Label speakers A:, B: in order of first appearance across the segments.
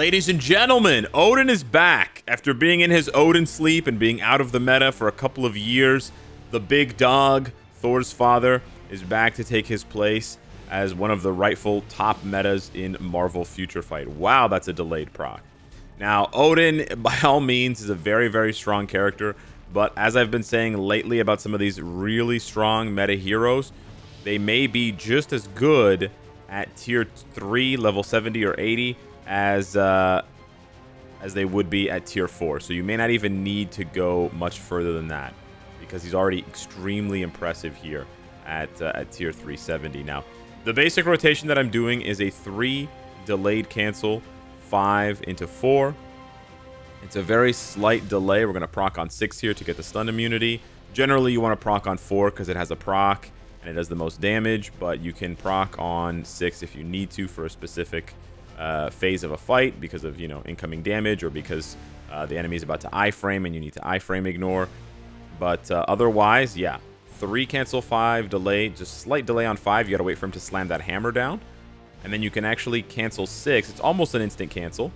A: Ladies and gentlemen, Odin is back. After being in his Odin sleep and being out of the meta for a couple of years, the big dog, Thor's father, is back to take his place as one of the rightful top metas in Marvel Future Fight. Wow, that's a delayed proc. Now, Odin, by all means, is a very, very strong character, but as I've been saying lately about some of these really strong meta heroes, they may be just as good at tier 3, level 70 or 80, as they would be at tier 4. So you may not even need to go much further than that, because he's already extremely impressive here at tier 370. Now, the basic rotation that I'm doing is a 3 delayed cancel, 5 into 4. It's a very slight delay. We're going to proc on 6 here to get the stun immunity. Generally, you want to proc on 4 because it has a proc and it does the most damage, but you can proc on 6 if you need to for a specific phase of a fight, because of, you know, incoming damage, or because the enemy is about to iframe and you need to iframe ignore. But otherwise, yeah, 3 cancel, 5 delay, just slight delay on 5. You gotta wait for him to slam that hammer down, and then you can actually cancel 6. It's almost an instant cancel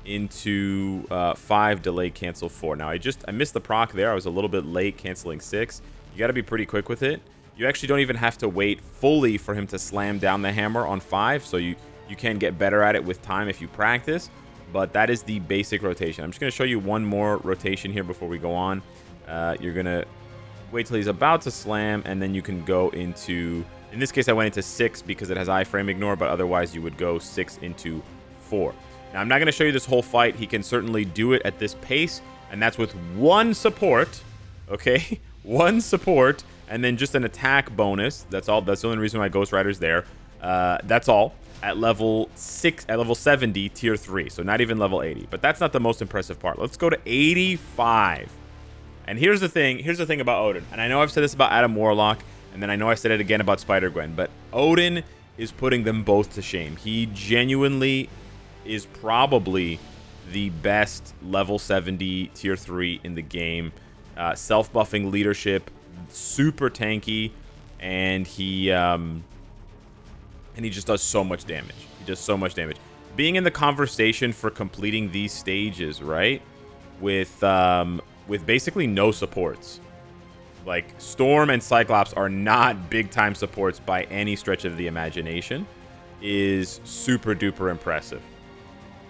A: into 5 delay cancel 4. Now I missed the proc there. I was a little bit late canceling 6. You gotta be pretty quick with it. You actually don't even have to wait fully for him to slam down the hammer on 5, so you can get better at it with time if you practice, but that is the basic rotation. I'm just going to show you one more rotation here before we go on. You're going to wait till he's about to slam, and then you can go into, in this case I went into 6 because it has iframe ignore, but otherwise you would go 6 into 4. Now I'm not going to show you this whole fight. He can certainly do it at this pace, and that's with 1 support, okay? 1 support, and then just an attack bonus. That's all. That's the only reason why Ghost Rider's there. That's all. At level 70, tier 3. So not even level 80. But that's not the most impressive part. Let's go to 85. And here's the thing about Odin. And I know I've said this about Adam Warlock, and then I know I said it again about Spider-Gwen, but Odin is putting them both to shame. He genuinely is probably the best level 70 tier 3 in the game. Self-buffing leadership, super tanky, and he just does so much damage. He does so much damage. Being in the conversation for completing these stages, right? With basically no supports. Like, Storm and Cyclops are not big-time supports by any stretch of the imagination, is super duper impressive.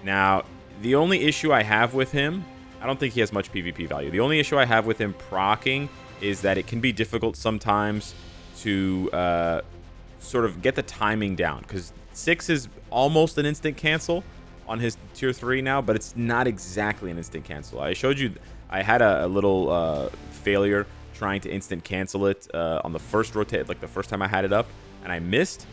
A: Now, the only issue I have with him, I don't think he has much PvP value. The only issue I have with him proccing is that it can be difficult sometimes to sort of get the timing down, because 6 is almost an instant cancel on his tier 3 now, but it's not exactly an instant cancel. I showed you I had a little failure trying to instant cancel it on the first rotate, like the first time I had it up, and I missed.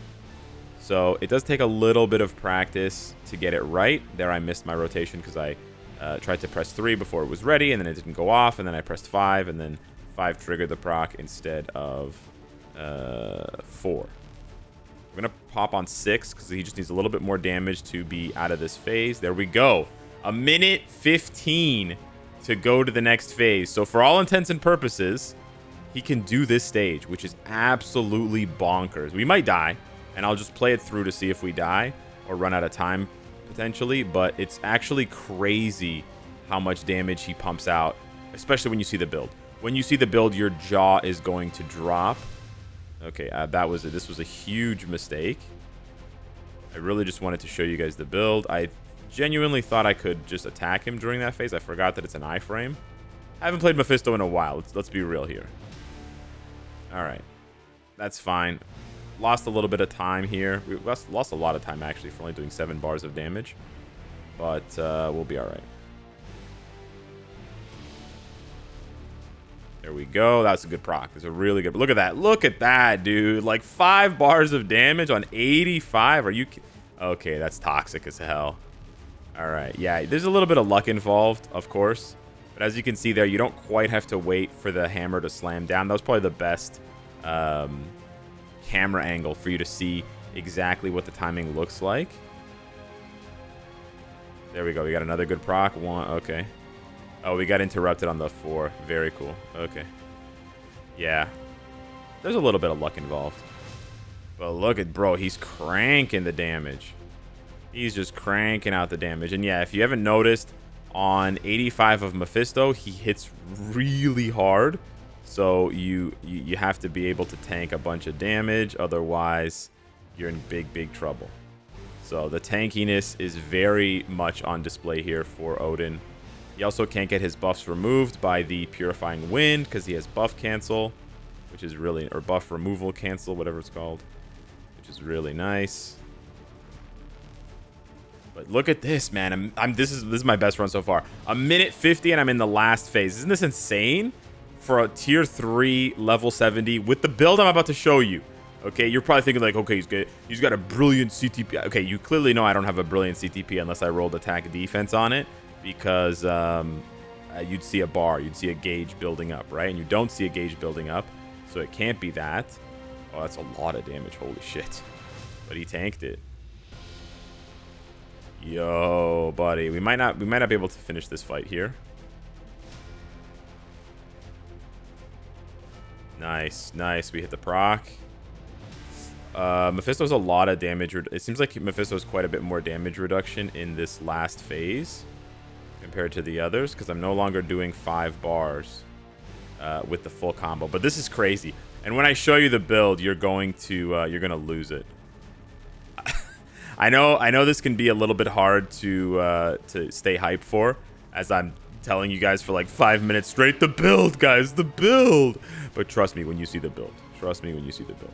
A: So it does take a little bit of practice to get it right. There I missed my rotation because I tried to press 3 before it was ready, and then it didn't go off, and then I pressed 5, and then 5 triggered the proc instead of 4. We're going to pop on 6 because he just needs a little bit more damage to be out of this phase. There we go. 1:15 to go to the next phase. So for all intents and purposes, he can do this stage, which is absolutely bonkers. We might die, and I'll just play it through to see if we die or run out of time potentially, but it's actually crazy how much damage he pumps out, especially when you see the build. When you see the build, your jaw is going to drop. Okay, this was a huge mistake. I really just wanted to show you guys the build. I genuinely thought I could just attack him during that phase. I forgot that it's an iframe. I haven't played Mephisto in a while. Let's be real here. All right, that's fine. Lost a little bit of time here. We lost a lot of time actually for only doing 7 bars of damage, but we'll be all right. There we go. That's a good proc. That's a really good. Look at that. Look at that, dude. Like 5 bars of damage on 85. Are you? Okay, that's toxic as hell. All right. Yeah, there's a little bit of luck involved, of course. But as you can see there, you don't quite have to wait for the hammer to slam down. That was probably the best camera angle for you to see exactly what the timing looks like. There we go. We got another good proc. 1. Okay. Oh, we got interrupted on the 4. Very cool. Okay. Yeah. There's a little bit of luck involved. But look at, bro, he's cranking the damage. He's just cranking out the damage. And yeah, if you haven't noticed, on 85 of Mephisto, he hits really hard. So you have to be able to tank a bunch of damage. Otherwise, you're in big trouble. So the tankiness is very much on display here for Odin. He also can't get his buffs removed by the Purifying Wind because he has buff cancel, which is really, or buff removal cancel, whatever it's called, which is really nice. But look at this, man. This is my best run so far. 1:50 and I'm in the last phase. Isn't this insane? For a tier 3 level 70 with the build I'm about to show you. Okay, you're probably thinking like, okay, he's got a brilliant CTP. Okay, you clearly know I don't have a brilliant CTP unless I rolled attack defense on it, because you'd see a bar, you'd see a gauge building up, right? And you don't see a gauge building up, so it can't be that. Oh, that's a lot of damage. Holy shit. But he tanked it. Yo, buddy. We might not be able to finish this fight here. Nice. We hit the proc. Mephisto's a lot of damage. It seems like Mephisto's quite a bit more damage reduction in this last phase compared to the others, because I'm no longer doing 5 bars with the full combo. But this is crazy. And when I show you the build, you're going to lose it. I know this can be a little bit hard to stay hyped for, as I'm telling you guys for like 5 minutes straight. The build, guys, the build. But trust me when you see the build. Trust me when you see the build.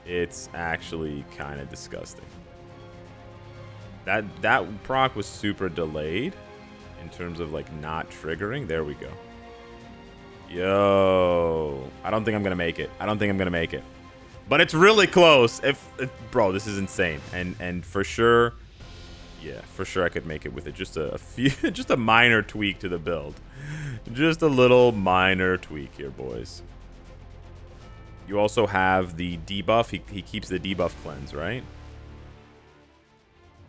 A: It's actually kind of disgusting. That proc was super delayed in terms of like not triggering. There we go. Yo, I don't think I'm gonna make it. But it's really close. Bro, this is insane. And for sure, yeah, for sure I could make it with it. Just a few, just a minor tweak to the build. Just a little minor tweak here, boys. You also have the debuff. He keeps the debuff cleanse, right?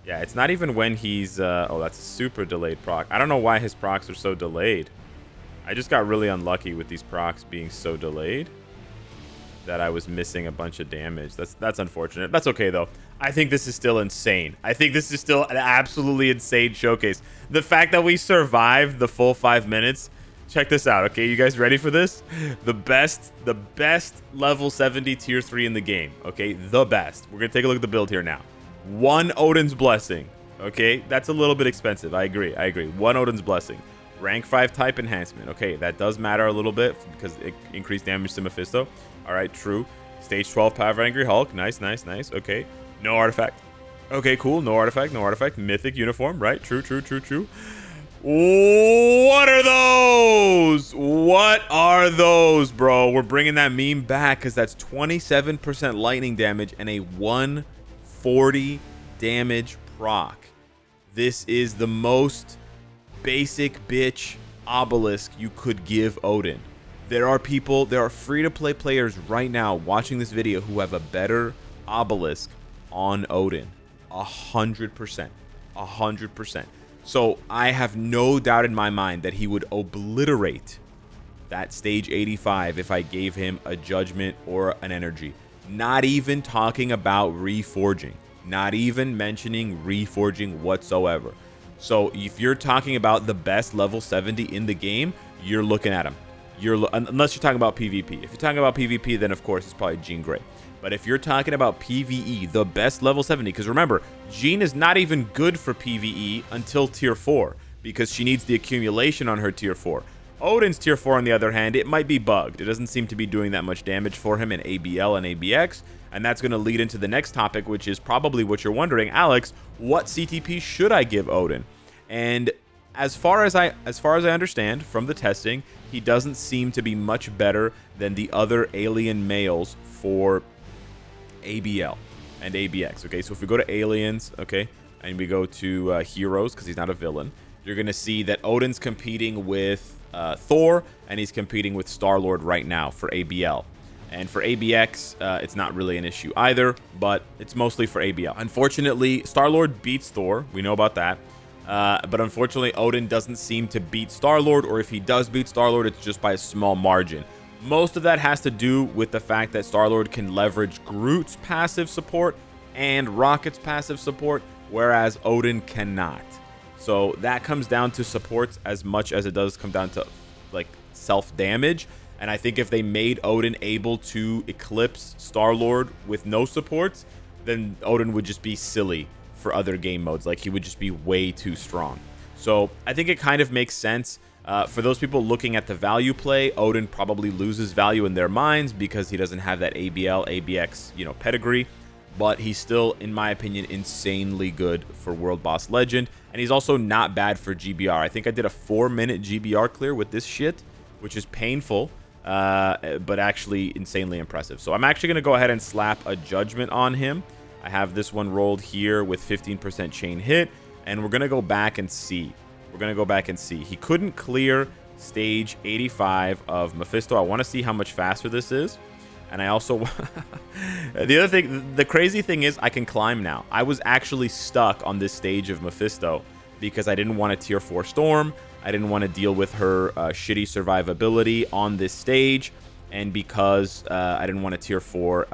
A: Yeah, it's not even when he's... oh, that's a super delayed proc. I don't know why his procs are so delayed. I just got really unlucky with these procs being so delayed that I was missing a bunch of damage. That's unfortunate. That's okay, though. I think this is still insane. I think this is still an absolutely insane showcase. The fact that we survived the full 5 minutes... Check this out, okay? You guys ready for this? The best level 70 tier 3 in the game, okay? The best. We're going to take a look at the build here now. 1 Odin's Blessing, okay? That's a little bit expensive. I agree. 1 Odin's Blessing. Rank 5 type enhancement. Okay, that does matter a little bit because it increased damage to Mephisto. All right, true. Stage 12 Power of Angry Hulk. Nice. Okay. No artifact. Okay, cool. No artifact. Mythic uniform, right? True. What are those? Bro? We're bringing that meme back because that's 27% lightning damage and a 140 damage proc. This is the most basic bitch obelisk you could give Odin. There are free-to-play players right now watching this video who have a better obelisk on Odin. 100%. So I have no doubt in my mind that he would obliterate that stage 85 if I gave him a judgment or an energy. Not even talking about reforging. Not even mentioning reforging whatsoever. So if you're talking about the best level 70 in the game, you're looking at him. Unless you're talking about PvP. If you're talking about PvP, then of course it's probably Jean Grey. But if you're talking about PvE, the best level 70, because remember, Jean is not even good for PvE until tier 4, because she needs the accumulation on her tier 4. Odin's tier 4, on the other hand, it might be bugged. It doesn't seem to be doing that much damage for him in ABL and ABX, and that's going to lead into the next topic, which is probably what you're wondering, Alex, what CTP should I give Odin? And as far as I understand from the testing, he doesn't seem to be much better than the other alien males for ABL and ABX. Okay, so if we go to aliens, okay, and we go to heroes, because he's not a villain, you're gonna see that Odin's competing with Thor, and he's competing with Star-Lord right now for ABL. And for ABX, it's not really an issue either, but it's mostly for ABL. Unfortunately, Star-Lord beats Thor. We know about that. But unfortunately, Odin doesn't seem to beat Star-Lord, or if he does beat Star-Lord, it's just by a small margin. Most of that has to do with the fact that Star-Lord can leverage Groot's passive support and Rocket's passive support, whereas Odin cannot. So that comes down to supports as much as it does come down to like self-damage. And I think if they made Odin able to eclipse Star-Lord with no supports, then Odin would just be silly for other game modes. Like, he would just be way too strong. So I think it kind of makes sense. For those people looking at the value play, Odin probably loses value in their minds because he doesn't have that ABL, ABX, pedigree. But he's still, in my opinion, insanely good for World Boss Legend. And he's also not bad for GBR. I think I did a 4-minute GBR clear with this shit, which is painful, but actually insanely impressive. So I'm actually going to go ahead and slap a judgment on him. I have this one rolled here with 15% chain hit, and we're going to go back and see. He couldn't clear stage 85 of Mephisto. I want to see how much faster this is. And I also, the crazy thing is I can climb now. I was actually stuck on this stage of Mephisto because I didn't want a tier 4 Storm. I didn't want to deal with her shitty survivability on this stage. And because I didn't want a tier 4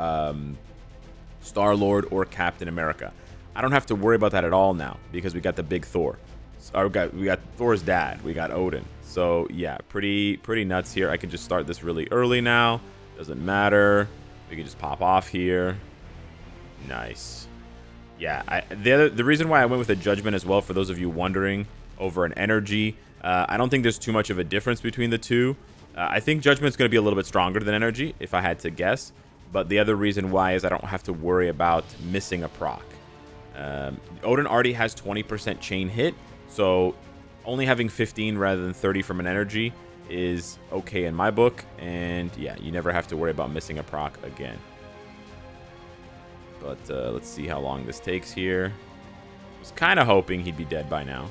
A: Star-Lord or Captain America. I don't have to worry about that at all now because we got the big Thor. We got Thor's dad. We got Odin. So yeah, pretty nuts here. I can just start this really early now. Doesn't matter. We can just pop off here. Nice. Yeah, the reason why I went with a judgment as well, for those of you wondering, over an energy, I don't think there's too much of a difference between the two. I think judgment's going to be a little bit stronger than energy, if I had to guess. But the other reason why is I don't have to worry about missing a proc. Odin already has 20% chain hit, so only having 15 rather than 30 from an energy is okay in my book. And yeah, you never have to worry about missing a proc again. But let's see how long this takes here. I was kind of hoping he'd be dead by now.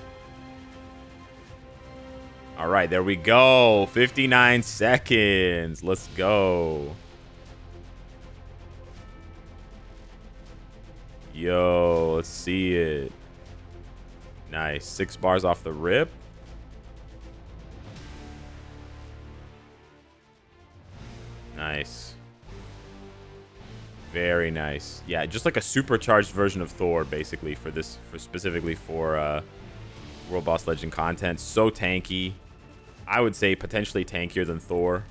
A: All right, there we go. 59 seconds. Let's go. Yo, let's see it. Nice. 6 bars off the rip. Nice. Very nice. Yeah, just like a supercharged version of Thor, basically, specifically for World Boss Legend content. So tanky. I would say potentially tankier than Thor.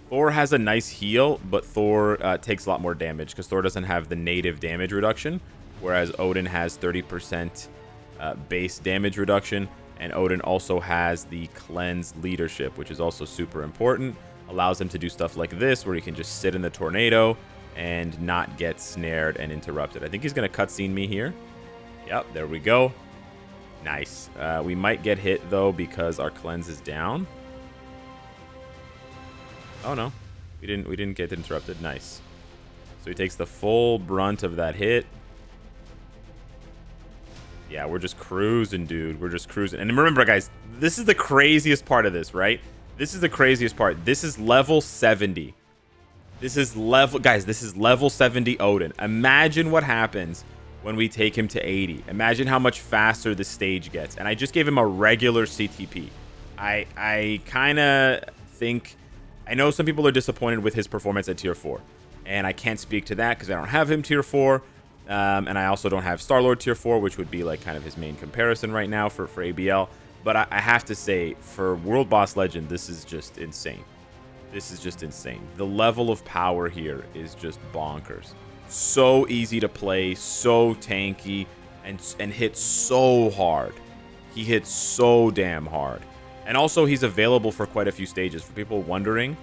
A: Thor has a nice heal, but Thor takes a lot more damage because Thor doesn't have the native damage reduction, whereas Odin has 30% base damage reduction, and Odin also has the cleanse leadership, which is also super important. Allows him to do stuff like this, where he can just sit in the tornado and not get snared and interrupted. I think he's going to cutscene me here. Yep, there we go. Nice. We might get hit, though, because our cleanse is down. Oh, no. We didn't get interrupted. Nice. So he takes the full brunt of that hit. Yeah, we're just cruising, dude. We're just cruising. And remember, guys, this is the craziest part of this, right? This is the craziest part. This is level 70. This is level 70 Odin. Imagine what happens when we take him to 80. Imagine how much faster the stage gets. And I just gave him a regular CTP. I kind of think... I know some people are disappointed with his performance at tier 4. And I can't speak to that because I don't have him tier 4. And I also don't have Star-Lord tier 4, which would be like kind of his main comparison right now for ABL. But I have to say, for World Boss Legend, this is just insane. This is just insane. The level of power here is just bonkers. So easy to play, so tanky, and hits so hard. He hits so damn hard. And also, he's available for quite a few stages. For people wondering,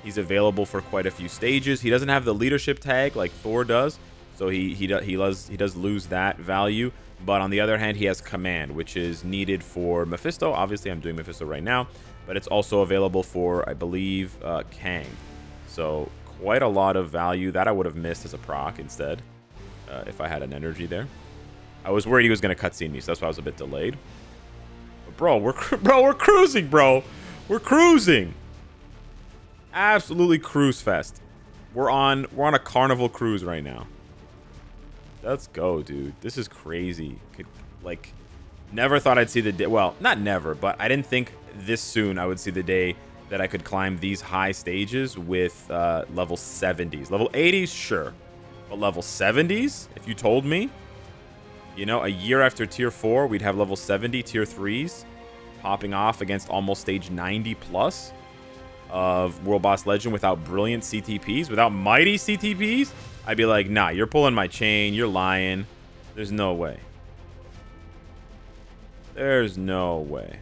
A: he's available for quite a few stages. He doesn't have the leadership tag like Thor does, so he does lose that value. But on the other hand, he has command, which is needed for Mephisto. Obviously, I'm doing Mephisto right now, but it's also available for, I believe, Kang. So quite a lot of value that I would have missed as a proc instead, if I had an energy there. I was worried he was going to cutscene me, so that's why I was a bit delayed. But bro, we're cruising, bro. We're cruising. Absolutely cruise fest. We're on a carnival cruise right now. Let's go, dude. This is crazy. Like, never thought I'd see the day. Well, not never, but I didn't think this soon I would see the day that I could climb these high stages with level 70s. Level 80s, sure. But level 70s, if you told me, you know, a year after tier 4, we'd have level 70 tier 3s popping off against almost stage 90 plus of World Boss Legend without brilliant CTPs, without mighty CTPs, I'd be like, nah, you're pulling my chain. You're lying. There's no way. There's no way.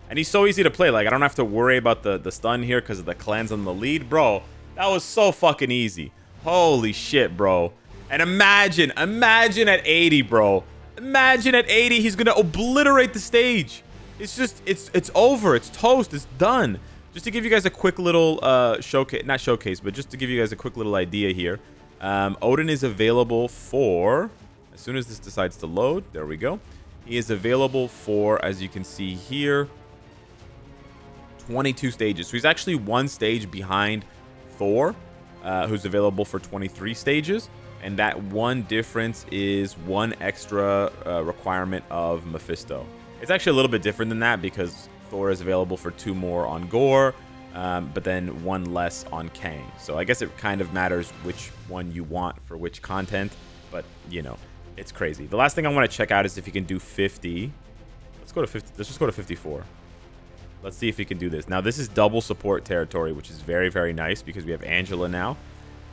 A: And he's so easy to play. Like, I don't have to worry about the stun here because of the cleanse on the lead. Bro, that was so fucking easy. Holy shit, bro. And imagine at 80, bro. Imagine at 80, he's going to obliterate the stage. It's just, it's over. It's toast. It's done. Just to give you guys a quick little showcase, not showcase, but just to give you guys a quick little idea here. Odin is available for, as soon as this decides to load, there we go. He is available for, as you can see here, 22 stages. So he's actually one stage behind Thor, who's available for 23 stages. And that one difference is one extra requirement of Mephisto. It's actually a little bit different than that because Thor is available for 2 more on Gore, but then 1 less on Kang. So I guess it kind of matters which one you want for which content, but you know, it's crazy. The last thing I want to check out is if you can do 50. Let's go to 50. Let's just go to 54. Let's see if he can do this. Now, this is double support territory, which is very, very nice because we have Angela now.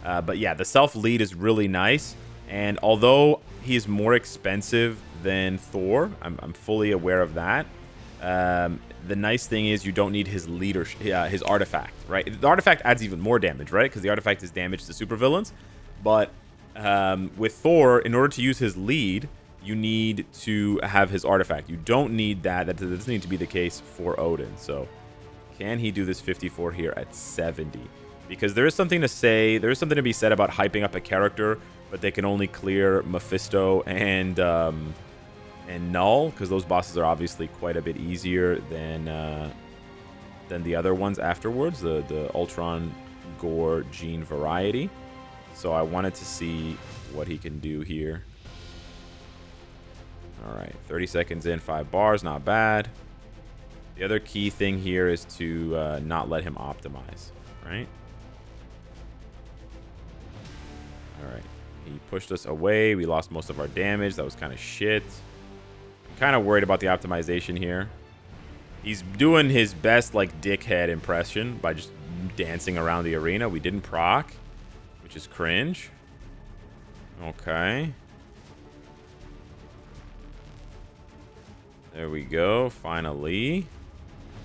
A: But yeah, the self lead is really nice. And although he is more expensive than Thor, I'm fully aware of that. The nice thing is you don't need his leadership, his artifact, right? The artifact adds even more damage, right? Because the artifact is damage to supervillains. But with Thor, in order to use his lead, you need to have his artifact. You don't need that. That doesn't need to be the case for Odin. So can he do this 54 here at 70? Because there is something to say, there is something to be said about hyping up a character, but they can only clear Mephisto and Null, because those bosses are obviously quite a bit easier than the other ones afterwards, the Ultron, Gore, Gene variety. So I wanted to see what he can do here. All right, 30 seconds in, 5 bars, not bad. The other key thing here is to not let him optimize, right? All right, he pushed us away. We lost most of our damage. That was kind of shit. I'm kind of worried about the optimization here. He's doing his best, like, dickhead impression by just dancing around the arena. We didn't proc, which is cringe. Okay. There we go, finally.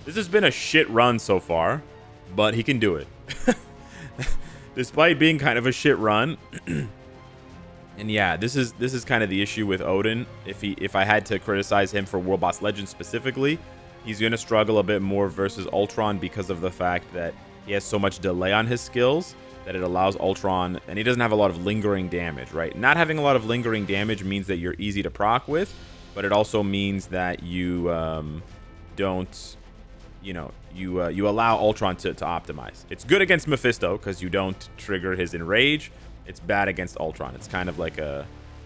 A: This has been a shit run so far, but he can do it. Despite being kind of a shit run. And yeah, this is kind of the issue with Odin. If I had to criticize him for World Boss Legend specifically, he's going to struggle a bit more versus Ultron because of the fact that he has so much delay on his skills that it allows Ultron, and he doesn't have a lot of lingering damage, right? Not having a lot of lingering damage means that you're easy to proc with, but it also means that you don't, you know, you allow Ultron to optimize. It's good against Mephisto because you don't trigger his enrage. It's bad against Ultron. It's kind of like a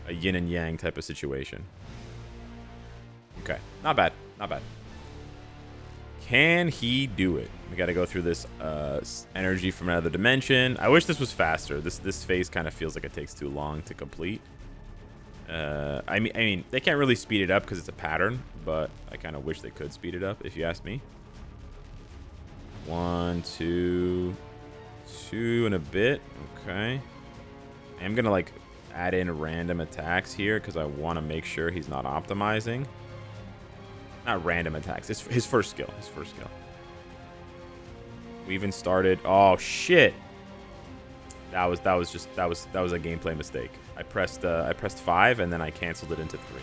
A: yin and yang type of situation. Okay, not bad, not bad. Can he do it? We got to go through this energy from another dimension. I wish this was faster. This phase kind of feels like it takes too long to complete. I mean, they can't really speed it up because it's a pattern, but I kind of wish they could speed it up, if you ask me. 1, 2, 2 and a bit. Okay. I'm gonna like add in random attacks here because I want to make sure he's not optimizing. Not random attacks. It's his first skill. His first skill. We even started. Oh shit. That was a gameplay mistake. I pressed 5 and then I canceled it into 3.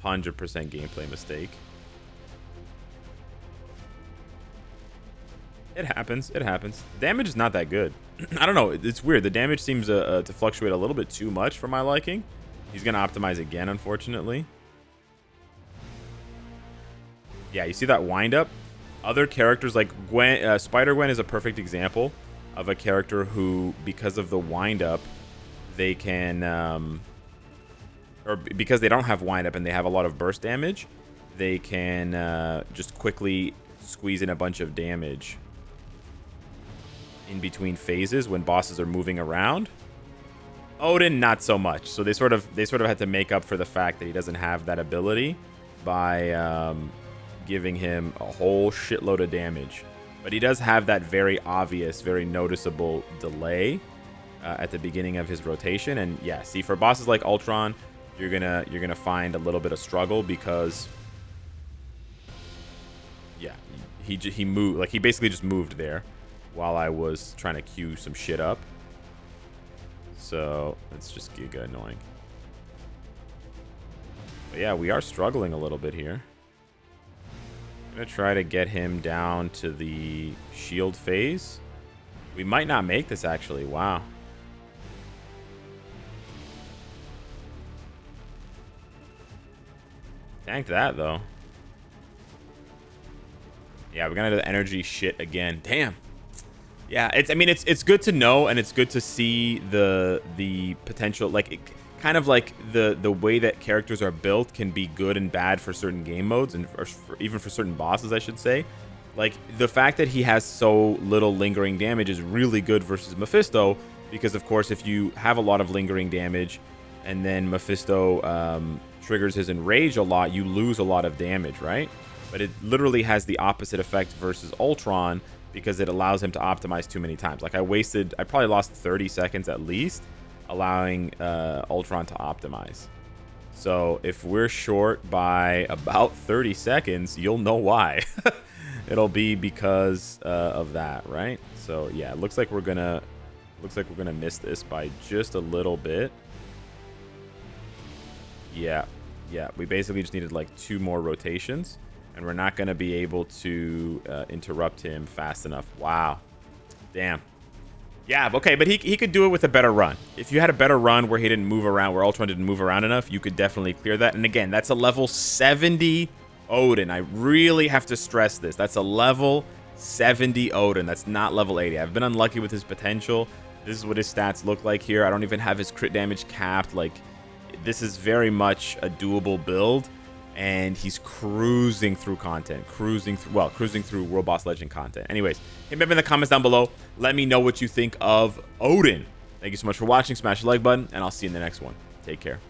A: 100% gameplay mistake. It happens. It happens. Damage is not that good. I don't know. It's weird. The damage seems to fluctuate a little bit too much for my liking. He's gonna optimize again, unfortunately. Yeah, you see that wind up? Other characters like Gwen, Spider-Gwen is a perfect example of a character who, because of the wind up, they can, or because they don't have wind up and they have a lot of burst damage, they can just quickly squeeze in a bunch of damage. in between phases when bosses are moving around. Odin, not so much. So they sort of had to make up for the fact that he doesn't have that ability by giving him a whole shitload of damage. But he does have that very obvious, very noticeable delay at the beginning of his rotation. And yeah, see, for bosses like Ultron, you're gonna find a little bit of struggle because yeah, he moved, like he basically just moved there while I was trying to queue some shit up. So it's just giga annoying. But yeah, we are struggling a little bit here. I'm gonna try to get him down to the shield phase. We might not make this actually. Wow. Tanked that though. Yeah, we're gonna do the energy shit again. Damn. Yeah, it's good to know, and it's good to see the potential, like kind of like the way that characters are built can be good and bad for certain game modes, and even for certain bosses, I should say. Like the fact that he has so little lingering damage is really good versus Mephisto, because of course if you have a lot of lingering damage and then Mephisto triggers his enrage a lot, you lose a lot of damage, right? But it literally has the opposite effect versus Ultron, because it allows him to optimize too many times. Like I probably lost 30 seconds at least allowing Ultron to optimize. So if we're short by about 30 seconds, you'll know why. It'll be because of that, right? So yeah, it looks like we're gonna miss this by just a little bit. Yeah, we basically just needed like 2 more rotations, and we're not going to be able to interrupt him fast enough. Wow. Damn. Yeah, okay, but he could do it with a better run. If you had a better run where he didn't move around, where Ultron didn't move around enough, you could definitely clear that. And again, that's a level 70 Odin. I really have to stress this. That's a level 70 Odin. That's not level 80. I've been unlucky with his potential. This is what his stats look like here. I don't even have his crit damage capped. Like, this is very much a doable build. And he's cruising through content, cruising through World Boss Legend content. Anyways, hit me up in the comments down below. Let me know what you think of Odin. Thank you so much for watching. Smash the like button, and I'll see you in the next one. Take care.